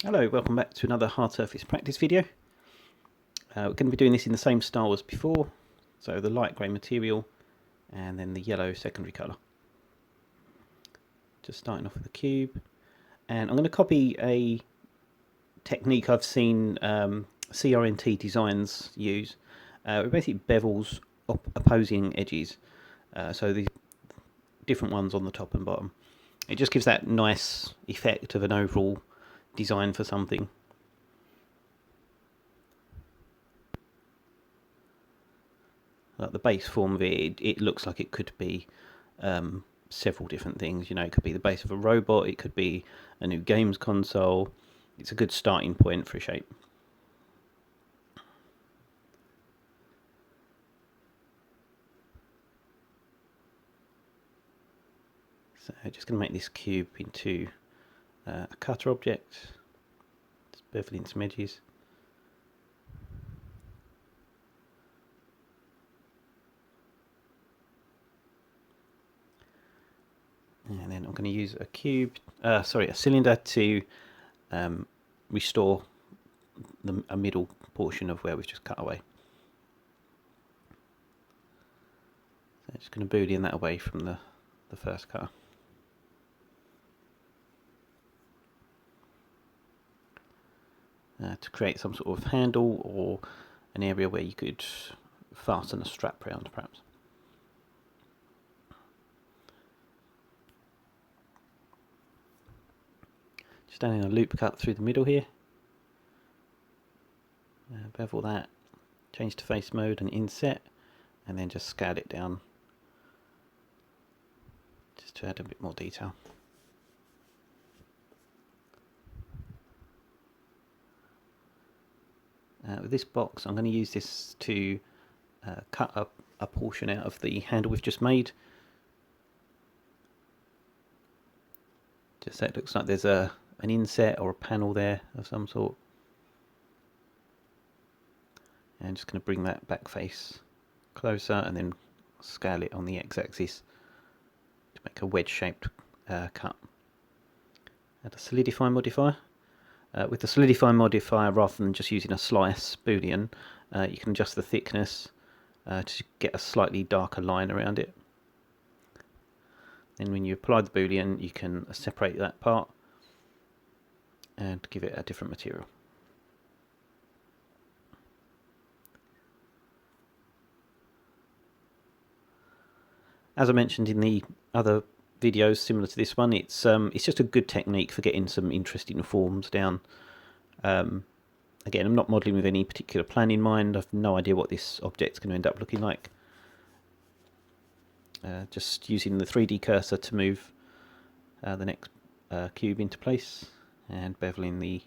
Hello, welcome back to another hard surface practice video. We're going to be doing this in the same style as before, so the light grey material and then the yellow secondary colour. Just starting off with a cube, and I'm going to copy a technique I've seen CRNT Designs use. It basically bevels opposing edges, so the different ones on the top and bottom. It just gives that nice effect of an overall design for something. Like the base form of it looks like it could be several different things. You know, it could be the base of a robot, it could be a new games console. It's a good starting point for a shape. So just going to make this cube into a cutter object. Just bevel in some edges. And then I'm going to use a cylinder to restore a middle portion of where we've just cut away. So I'm just going to Boolean that away from the first cutter. To create some sort of handle or an area where you could fasten a strap round, perhaps. Just adding a loop cut through the middle here. Bevel that, change to face mode and inset, and then just scale it down just to add a bit more detail. With this box, I'm going to use this to cut a portion out of the handle we've just made. Just so it looks like there's an inset or a panel there of some sort. And just going to bring that back face closer and then scale it on the x-axis to make a wedge-shaped cut. Add a solidify modifier. With the solidify modifier, rather than just using a slice Boolean, you can adjust the thickness to get a slightly darker line around it. Then when you apply the Boolean, you can separate that part and give it a different material. As I mentioned in the other videos similar to this one, it's just a good technique for getting some interesting forms down. Again, I'm not modelling with any particular plan in mind. I've no idea what this object's going to end up looking like. Just using the 3D cursor to move the next cube into place and beveling the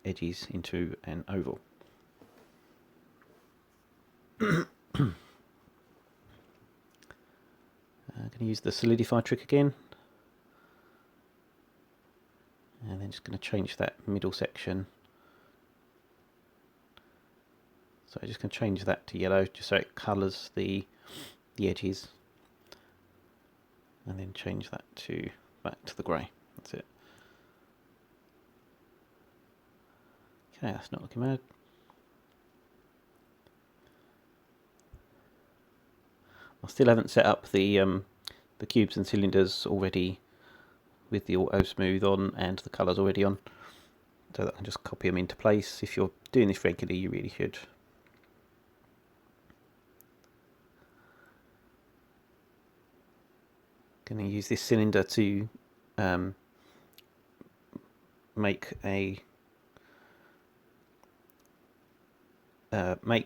edges into an oval. I'm going to use the solidify trick again, and then just going to change that middle section. So I'm just going to change that to yellow just so it colours the edges, and then change that to back to the grey. That's it. Okay, that's not looking bad. I still haven't set up the cubes and cylinders already with the auto smooth on and the colours already on, so that I can just copy them into place. If you're doing this regularly, you really should. Going to use this cylinder to make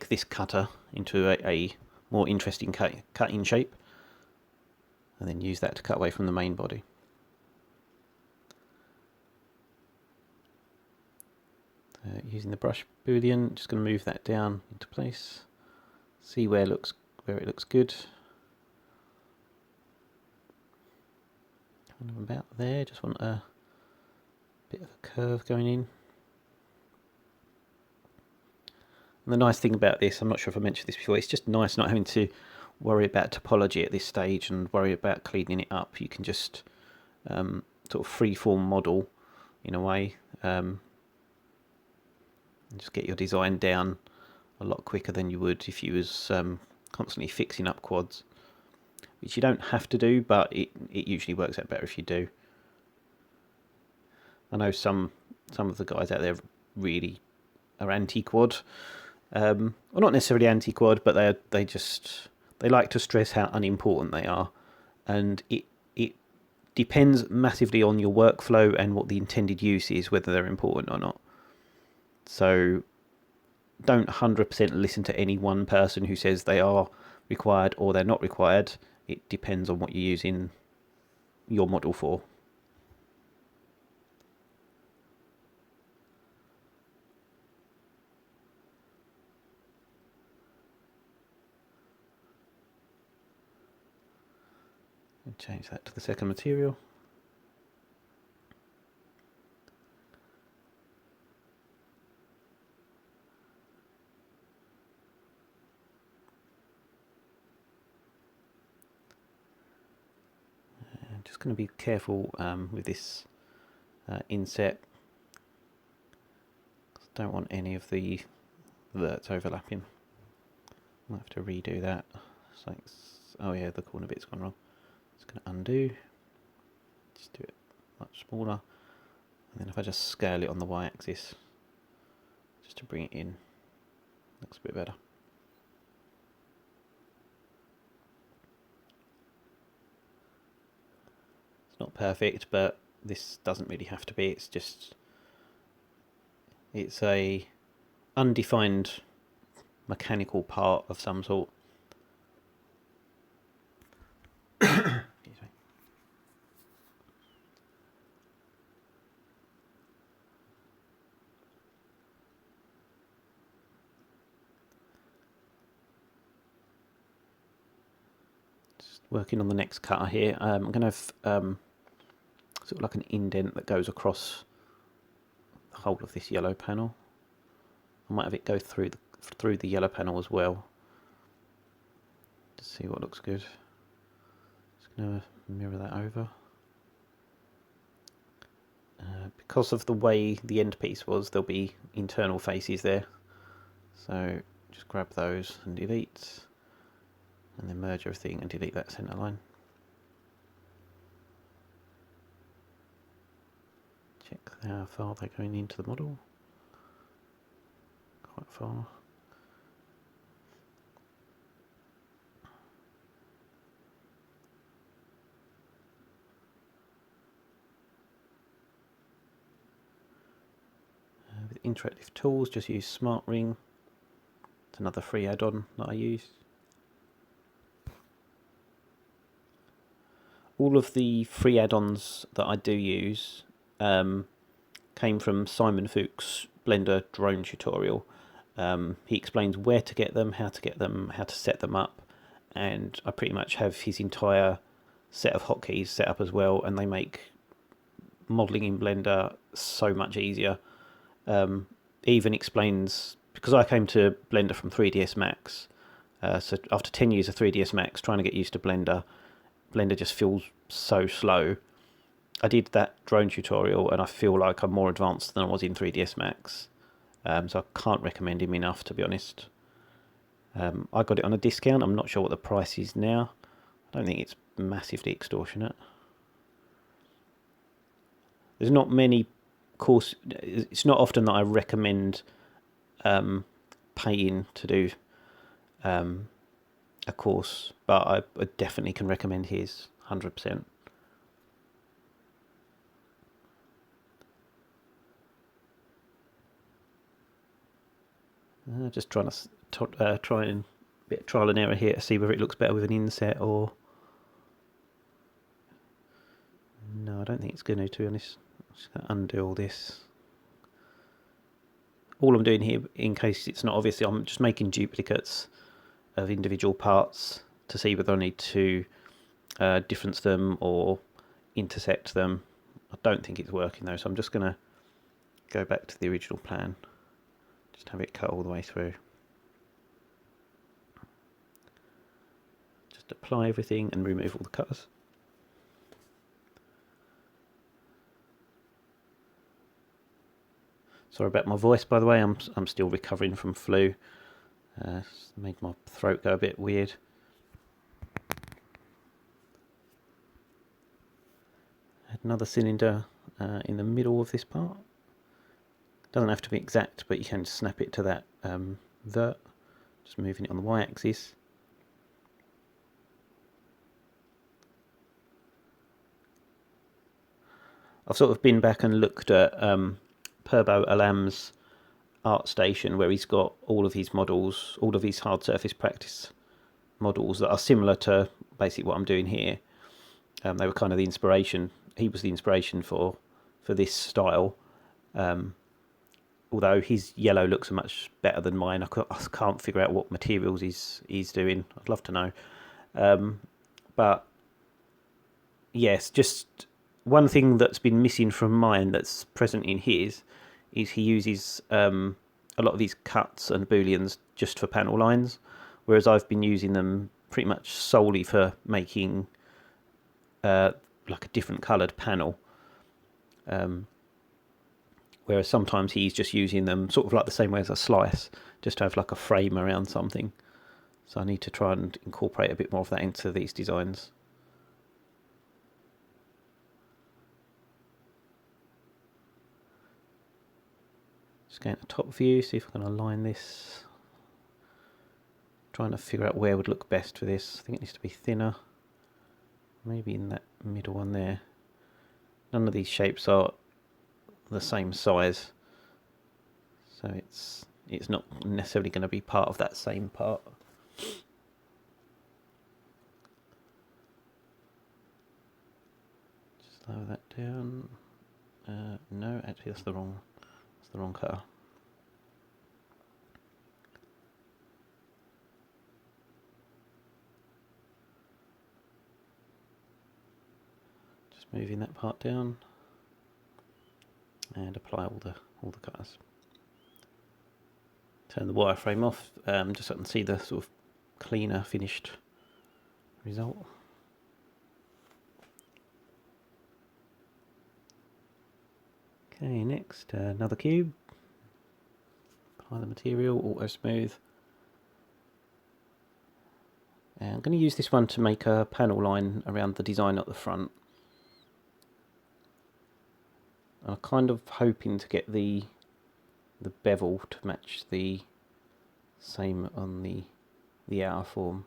this cutter into a more interesting cut-in shape, and then use that to cut away from the main body. Using the brush Boolean, just going to move that down into place. See where it looks good. Kind of about there. Just want a bit of a curve going in. And the nice thing about this, I'm not sure if I mentioned this before, it's just nice not having to worry about topology at this stage and worry about cleaning it up. You can just sort of freeform model in a way. and just get your design down a lot quicker than you would if you was constantly fixing up quads, which you don't have to do, but it usually works out better if you do. I know some of the guys out there really are anti-quad. Well, not necessarily anti-quad, but they like to stress how unimportant they are, and it depends massively on your workflow and what the intended use is, whether they're important or not. So don't 100% listen to any one person who says they are required or they're not required. It depends on what you're using your model for. And change that to the second material. And just going to be careful with this inset. Don't want any of the verts overlapping. I'll have to redo that. So oh yeah, the corner bit's gone wrong. It's going to undo. Just do it much smaller. And then if I just scale it on the y-axis, just to bring it in, looks a bit better. It's not perfect, but this doesn't really have to be. It's a undefined mechanical part of some sort. Just working on the next cutter here. I'm going to have sort of like an indent that goes across the whole of this yellow panel. I might have it go through the yellow panel as well, to see what looks good. Just going to mirror that over. Because of the way the end piece was, there'll be internal faces there. So just grab those and delete, and then merge everything and delete that center line. Check how far they're going into the model. Quite far. With interactive tools, just use Smart Ring. It's another free add-on that I use. All of the free add-ons that I do use came from Simon Fuchs' Blender drone tutorial. He explains where to get them, how to set them up, and I pretty much have his entire set of hotkeys set up as well, and they make modelling in Blender so much easier. Even explains, because I came to Blender from 3ds Max, so after 10 years of 3ds Max, trying to get used to Blender just feels so slow. I did that drone tutorial and I feel like I'm more advanced than I was in 3ds Max, so I can't recommend him enough, to be honest. I got it on a discount. I'm not sure what the price is now. I don't think it's massively extortionate. There's not many course. It's not often that I recommend paying to do a course, but I definitely can recommend his 100%. Just trying to try and bit of trial and error here to see whether it looks better with an inset or no. I don't think it's going to be honest. I'm just going to undo all this. All I'm doing here, in case it's not obvious, I'm just making duplicates of individual parts to see whether I need to difference them or intersect them. I don't think it's working though, so I'm just going to go back to the original plan. Just have it cut all the way through. Just apply everything and remove all the cutters. Sorry about my voice, by the way. I'm still recovering from flu. It's made my throat go a bit weird. Add another cylinder in the middle of this part. Doesn't have to be exact, but you can snap it to that vert. Just moving it on the y-axis. I've sort of been back and looked at Purbo Alam's ArtStation, where he's got all of his models, all of his hard surface practice models that are similar to basically what I'm doing here. They were kind of the inspiration. He was the inspiration for this style. Although his yellow looks much better than mine. I can't figure out what materials he's doing. I'd love to know. But yes, just one thing that's been missing from mine that's present in his is he uses a lot of these cuts and booleans just for panel lines, whereas I've been using them pretty much solely for making like a different coloured panel. Whereas sometimes he's just using them sort of like the same way as a slice, just to have like a frame around something. So I need to try and incorporate a bit more of that into these designs. Just getting a top view, see if I can align this. Trying to figure out where would look best for this. I think it needs to be thinner. Maybe in that middle one there. None of these shapes are the same size, so it's not necessarily going to be part of that same part. Just lower that down. No, actually that's the wrong colour. Just moving that part down and apply all the colours. Turn the wireframe off, just so I can see the sort of cleaner finished result. Okay, next another cube. Apply the material, auto smooth. And I'm going to use this one to make a panel line around the design at the front. I'm kind of hoping to get the bevel to match the same on the outer form.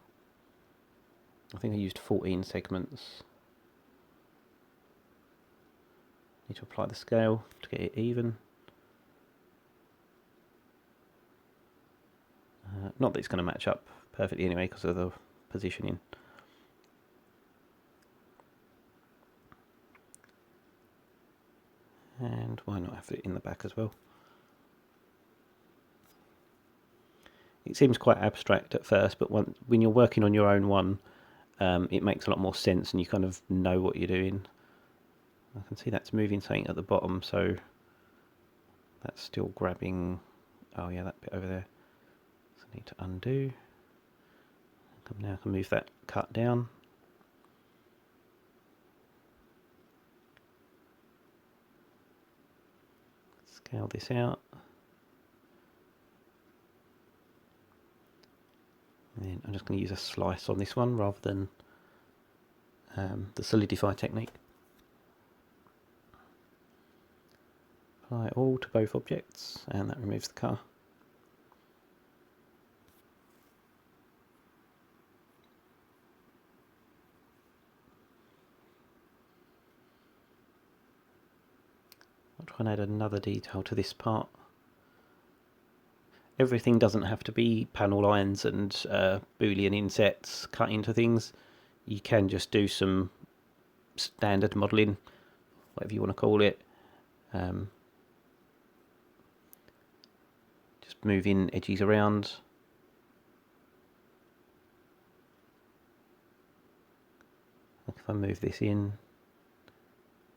I think I used 14 segments. Need to apply the scale to get it even. Not that it's going to match up perfectly anyway because of the positioning. And why not have it in the back as well? It seems quite abstract at first, but when you're working on your own one, it makes a lot more sense and you kind of know what you're doing. I can see that's moving something at the bottom, so that's still grabbing, oh yeah, that bit over there. So I need to undo. Now I can move that cut down. Scale this out. And then I'm just going to use a slice on this one rather than the solidify technique. Apply all to both objects, and that removes the car. I'll try and add another detail to this part. Everything doesn't have to be panel lines and Boolean insets cut into things. You can just do some standard modelling, whatever you want to call it. Just moving edges around. If I move this in,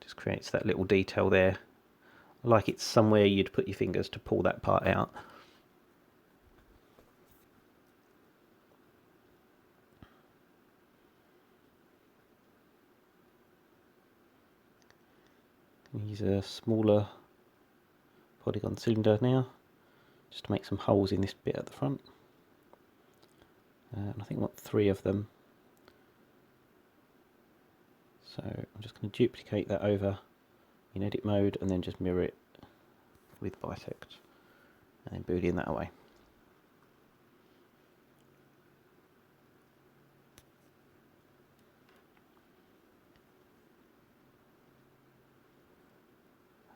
just creates that little detail there. Like it's somewhere you'd put your fingers to pull that part out. Use a smaller polygon cylinder now, just to make some holes in this bit at the front. And I think I want 3 of them. So I'm just going to duplicate that over in edit mode and then just mirror it with bisect and then Boolean that away.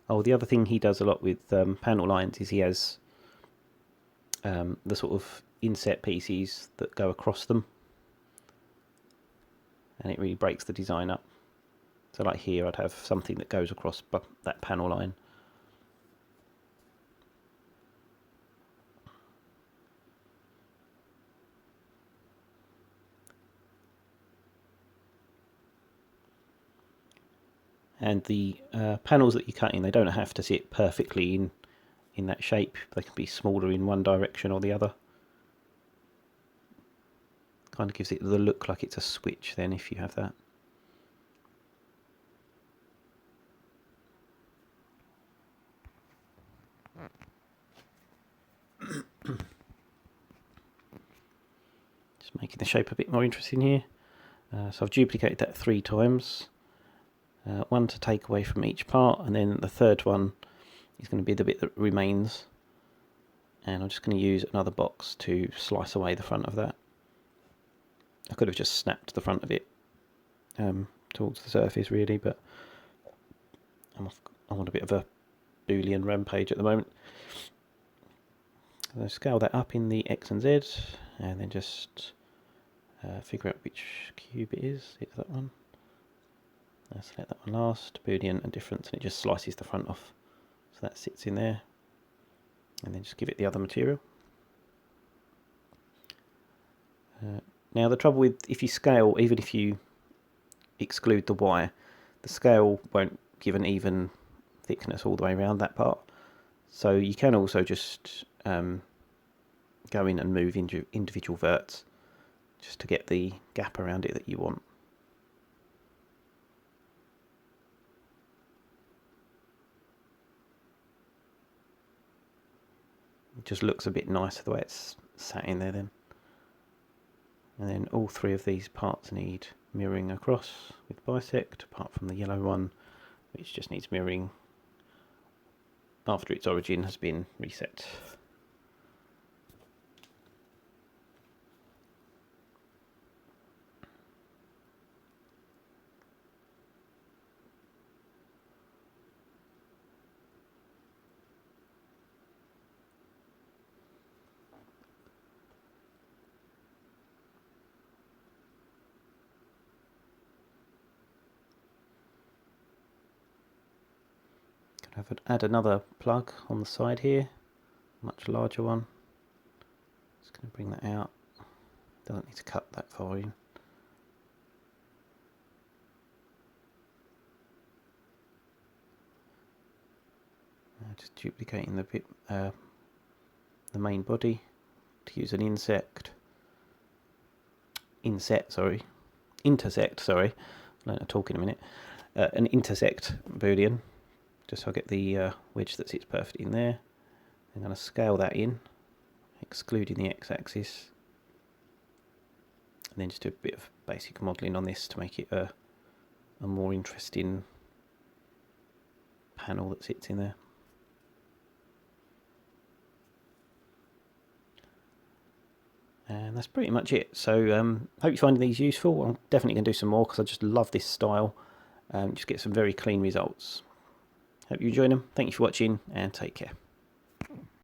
Oh, the other thing he does a lot with panel lines is he has the sort of inset pieces that go across them, and it really breaks the design up. So like here I'd have something that goes across that panel line. And the panels that you cut in, they don't have to sit perfectly in that shape. They can be smaller in one direction or the other. Kind of gives it the look like it's a switch then if you have that. Just making the shape a bit more interesting here. So I've duplicated that 3 times. 1 to take away from each part, and then the third one is going to be the bit that remains, and I'm just going to use another box to slice away the front of that. I could have just snapped the front of it towards the surface really, but I'm on a bit of a Boolean rampage at the moment. So scale that up in the X and Z, and then just figure out which cube it is. It's that one. Select that one last, Boolean and difference, and it just slices the front off. So that sits in there. And then just give it the other material. Now the trouble with, if you scale, even if you exclude the Y, the scale won't give an even thickness all the way around that part. So you can also just go in and move individual verts just to get the gap around it that you want. It just looks a bit nicer the way it's sat in there then. And then all 3 of these parts need mirroring across with bisect, apart from the yellow one, which just needs mirroring after its origin has been reset. Add another plug on the side here, much larger one. Just going to bring that out. Doesn't need to cut that far in. Just duplicating the bit, the main body to use an intersect. Sorry, I'll learn to talk in a minute. An intersect Boolean. Just so I get the wedge that sits perfectly in there. I'm going to scale that in, excluding the x-axis, and then just do a bit of basic modelling on this to make it a more interesting panel that sits in there. And that's pretty much it. So hope you're finding these useful. I'm definitely going to do some more because I just love this style. Just get some very clean results. Hope you enjoyed them. Thank you for watching and take care.